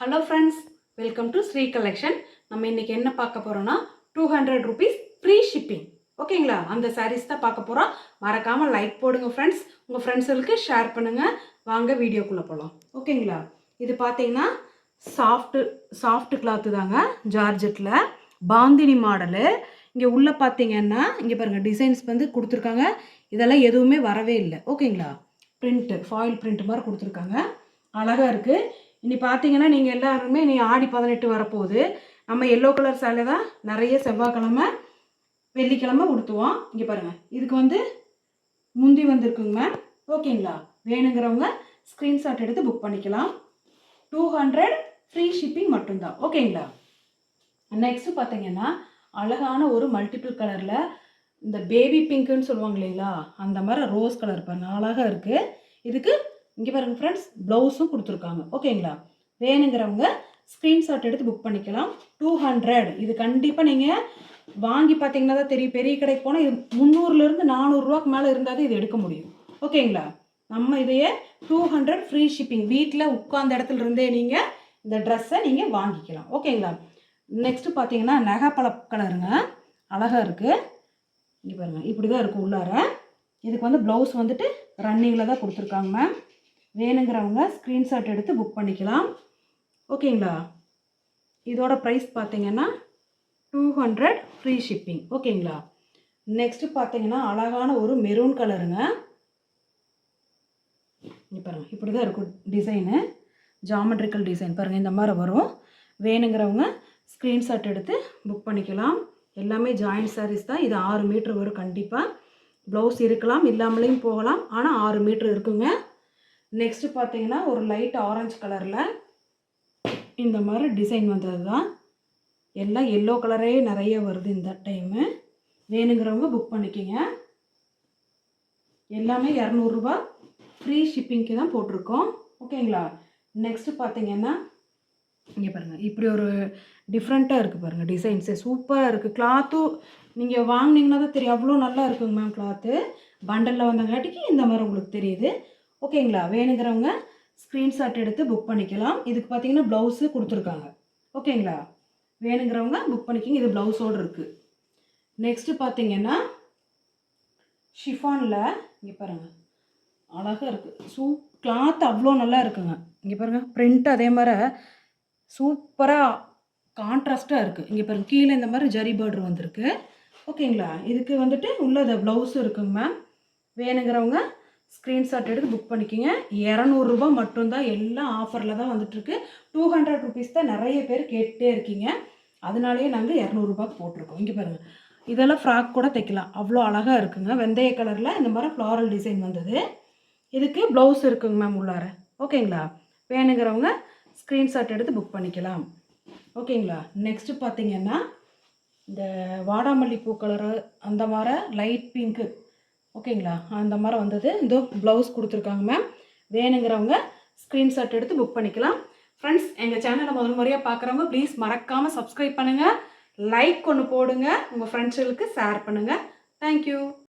Hello friends, welcome to Sri Collection. நம்ம இன்னைக்கு என்ன பார்க்க போறோம்னா 200 rupees free shipping. ஓகேங்களா? அந்த sarees தான் பார்க்க போறோம். மறக்காம லைக் போடுங்க friends. உங்க ஃப்ரெண்ட்ஸ்களுக்கு ஷேர் பண்ணுங்க. வாங்க வீடியோக்குள்ள போலாம். ஓகேங்களா? இது பாத்தீங்கன்னா சாஃப்ட் கிளாத் தாங்க, ஜார்ஜெட்ல பாந்தினி மாடல். இங்க உள்ள பாத்தீங்கன்னா இங்க பாருங்க டிசைன்ஸ் வந்து கொடுத்திருக்காங்க. இதெல்லாம் எதுவுமே வரவே இல்லை. ஓகேங்களா? பிரிண்ட் ஃபாயில் பிரிண்ட் மாதிரி கொடுத்திருக்காங்க. அழகா இருக்கு. இனி பார்த்தீங்கன்னா நீங்கள் எல்லாருமே நீ ஆடி 18 வரப்போகுது. நம்ம எல்லோ கலர் சேலை தான் நிறைய செவ்வாய்க்கிழமை வெள்ளிக்கிழமை உடுத்துவோம். இங்கே பாருங்கள், இதுக்கு வந்து முந்தி வந்துருக்குங்க மேம். ஓகேங்களா? வேணுங்கிறவங்க ஸ்க்ரீன்ஷாட் எடுத்து புக் பண்ணிக்கலாம். 200 ஃப்ரீ ஷிப்பிங் மட்டும்தான். ஓகேங்களா? நெக்ஸ்ட்டு பார்த்தீங்கன்னா அழகான ஒரு மல்டிபிள் கலரில் இந்த பேபி பிங்க்குன்னு சொல்லுவாங்க இல்லைங்களா, அந்த மாதிரி ரோஸ் கலர் பாருங்கள், அழகாக இருக்குது. இதுக்கு இங்கே பாருங்க ஃப்ரெண்ட்ஸ், ப்ளவுஸும் கொடுத்துருக்காங்க. ஓகேங்களா? வேணுங்கிறவங்க ஸ்க்ரீன்ஷாட் எடுத்து புக் பண்ணிக்கலாம். 200 இது கண்டிப்பாக நீங்கள் வாங்கி பார்த்தீங்கன்னா தான் தெரியும். பெரிய கடைக்கு போனால் இது 300லேருந்து 400 ரூபாய்க்கு மேலே இருந்தால் தான் இது எடுக்க முடியும். ஓகேங்களா? நம்ம இதையே 200 ஃப்ரீ ஷிப்பிங், வீட்டில் உட்கார்ந்த இடத்துல இருந்தே நீங்கள் இந்த ட்ரெஸ்ஸை நீங்கள் வாங்கிக்கலாம். ஓகேங்களா? நெக்ஸ்ட்டு பார்த்தீங்கன்னா நகைப்பழ கலருங்க, அழகாக இருக்குது. இங்கே பாருங்கள், இப்படி தான் இருக்கும் உள்ளார. இதுக்கு வந்து ப்ளவுஸ் வந்துட்டு ரன்னிங்கில் தான் கொடுத்துருக்காங்க மேம். வேணுங்கிறவங்க ஸ்க்ரீன்ஷாட் எடுத்து புக் பண்ணிக்கலாம். ஓகேங்களா? இதோட ப்ரைஸ் பார்த்தீங்கன்னா 200 ஃப்ரீ ஷிப்பிங். ஓகேங்களா? நெக்ஸ்ட்டு பார்த்தீங்கன்னா அழகான ஒரு மெரூன் கலருங்க. இங்கே பாருங்கள், இப்படி தான் இருக்கும் டிசைனு, ஜாமெட்ரிக்கல் டிசைன் பாருங்கள், இந்த மாதிரி வரும். வேணுங்கிறவங்க ஸ்க்ரீன்ஷாட் எடுத்து புக் பண்ணிக்கலாம். எல்லாமே ஜாயிண்ட் சாரீஸ் தான். இது 6 மீட்ரு வரும் கண்டிப்பாக. ப்ளவுஸ் இருக்கலாம், இல்லாமலேயும் போகலாம், ஆனால் 6 மீட்ரு இருக்குங்க. நெக்ஸ்ட்டு பார்த்தீங்கன்னா ஒரு லைட் ஆரஞ்சு கலரில் இந்த மாதிரி டிசைன் வந்தது தான். எல்லாம் எல்லோ கலரே நிறைய வருது இந்த டைமு. வேணுங்கிறவங்க புக் பண்ணிக்கிங்க. எல்லாமே 200 ரூபா ஃப்ரீ ஷிப்பிங்க்கு தான் போட்டிருக்கோம். ஓகேங்களா? நெக்ஸ்ட்டு பார்த்தீங்கன்னா இங்கே பாருங்கள், இப்படி ஒரு டிஃப்ரெண்ட்டாக இருக்குது பாருங்கள், டிசைன்ஸு சூப்பராக இருக்குது. கிளாத்தும் நீங்கள் வாங்கினீங்கன்னா தான் தெரியும், அவ்வளோ நல்லா இருக்குங்க மேம். கிளாத்து பண்டலில் வந்தங்காட்டிக்கு இந்த மாதிரி உங்களுக்கு தெரியுது. ஓகேங்களா? வேணுங்கிறவங்க ஸ்க்ரீன்ஷாட் எடுத்து புக் பண்ணிக்கலாம். இதுக்கு பார்த்தீங்கன்னா ப்ளவுஸு கொடுத்துருக்காங்க. ஓகேங்களா? வேணுங்கிறவங்க புக் பண்ணிக்கிங்க. இது ப்ளவுஸோடு இருக்குது. நெக்ஸ்ட்டு பார்த்தீங்கன்னா ஷிஃபானில் இங்கே பாருங்கள், அழகாக இருக்குது. கிளாத் அவ்வளோ நல்லா இருக்குங்க. இங்கே பாருங்கள், பிரிண்ட் அதே மாதிரி சூப்பராக கான்ட்ராஸ்ட்டாக இருக்குது. இங்கே பாருங்கள், கீழே இந்த மாதிரி ஜரி பார்டர் வந்திருக்கு. ஓகேங்களா? இதுக்கு வந்துட்டு உள்ளது ப்ளவுஸும் இருக்குங்க மேம். வேணுங்கிறவங்க ஸ்க்ரீன்ஷாட் எடுத்து புக் பண்ணிக்கிங்க. 200 ரூபா மட்டும்தான். எல்லாம் ஆஃபரில் தான் வந்துட்டுருக்கு. 200 ருபீஸ் தான் நிறைய பேர் கேட்டே இருக்கீங்க. அதனாலேயே நாங்கள் 200 ரூபாய்க்கு போட்டிருக்கோம். இங்கே பாருங்கள், இதெல்லாம் ஃப்ராக் கூட தைக்கலாம், அவ்வளோ அழகாக இருக்குங்க. வெந்தய கலரில் இந்த மாதிரி ஃப்ளாரல் டிசைன் வந்தது. இதுக்கு ப்ளவுஸ் இருக்குங்க மேம் உள்ளார. ஓகேங்களா? வேணுங்கிறவங்க ஸ்க்ரீன்ஷாட் எடுத்து புக் பண்ணிக்கலாம். ஓகேங்களா? நெக்ஸ்ட்டு பார்த்தீங்கன்னா இந்த வாடாமல்லி பூ கலரு, அந்த மாதிரி லைட் பிங்க்கு, ஓகேங்களா, அந்த மாதிரி வந்தது. இந்த ப்ளவுஸ் கொடுத்துருக்காங்க மேம். வேணுங்கிறவங்க ஸ்க்ரீன்ஷாட் எடுத்து புக் பண்ணிக்கலாம். ஃப்ரெண்ட்ஸ், எங்கள் சேனலை முதல் முறையாக பார்க்குறவங்க ப்ளீஸ் மறக்காமல் சப்ஸ்கிரைப் பண்ணுங்கள், லைக் ஒன்று போடுங்க, உங்கள் ஃப்ரெண்ட்ஸுகளுக்கு ஷேர் பண்ணுங்கள். தேங்க்யூ.